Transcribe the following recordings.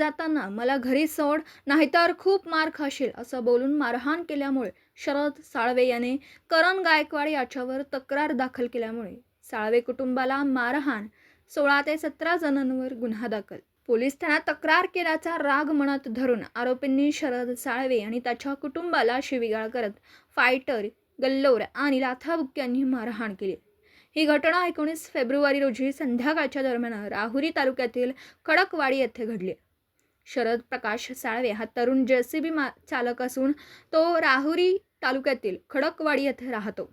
जाताना मला घरी सोड नाहीतर खूप मार खाशील असं बोलून मारहाण केल्यामुळे शरद साळवे याने करण गायकवाड याच्यावर तक्रार दाखल केल्यामुळे साळवे कुटुंबाला मारहाण 16 ते 17 जणांवर गुन्हा दाखल. पोलीस ठाण्यात तक्रार केल्याचा राग मनात धरून आरोपींनी शरद साळवे आणि त्याच्या कुटुंबाला शिवीगाळ करत फायटर, गल्लोर आणि लाथाबुक्क्यांनी मारहाण केली. ही घटना 19 फेब्रुवारी रोजी संध्याकाळच्या दरम्यान राहुरी तालुक्यातील खडकवाडी येथे घडली. शरद प्रकाश साळवे हा तरुण जेसीबी चालक असून तो राहुरी तालुक्यातील खडकवाडी येथे राहतो.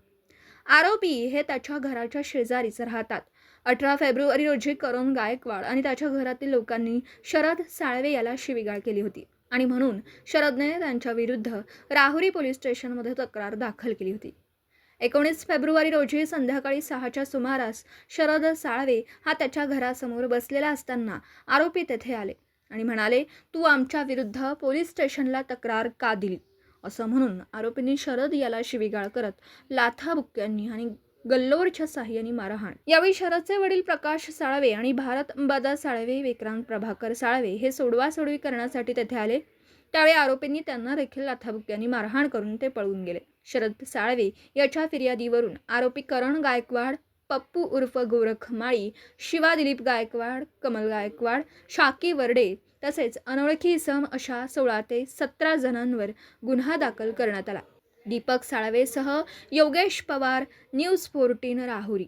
आरोपी हे त्याच्या घराच्या शेजारीच राहतात. 18 फेब्रुवारी रोजी करण गायकवाड आणि त्याच्या घरातील लोकांनी शरद साळवे याला शिवीगाळ केली होती आणि म्हणून शरदने त्यांच्या विरुद्ध राहुरी पोलीस स्टेशनमध्ये तक्रार दाखल केली होती. 19 फेब्रुवारी रोजी संध्याकाळी 6च्या सुमारास शरद साळवे हा त्याच्या घरासमोर बसलेला असताना आरोपी तेथे आले आणि म्हणाले, तू आमच्या विरुद्ध पोलीस स्टेशनला तक्रार का दिली असं म्हणून आरोपींनी शरद याला शिवीगाळ करत लाथाबुक्क्यांनी आणि गल्लोरच्या साह्याने मारहाण. यावेळी शरदचे वडील प्रकाश साळवे आणि भारत अंबादास साळवे, विक्रांत प्रभाकर साळवे हे सोडवासोडवी करण्यासाठी तेथे आले. त्यावेळी आरोपींनी त्यांना देखील लाथाबुक्क्यांनी मारहाण करून ते पळून गेले. शरद साळवे याच्या फिर्यादीवरून आरोपी करण गायकवाड, पप्पू उर्फ गोरख माळी, शिवा दिलीप गायकवाड, कमल गायकवाड, शाकी वरडे तसेच अनोळखी इसम अशा 16 ते 17 जणांवर गुन्हा दाखल करण्यात आला. दीपक साळवेसह योगेश पवार, न्यूज 14 राहुरी.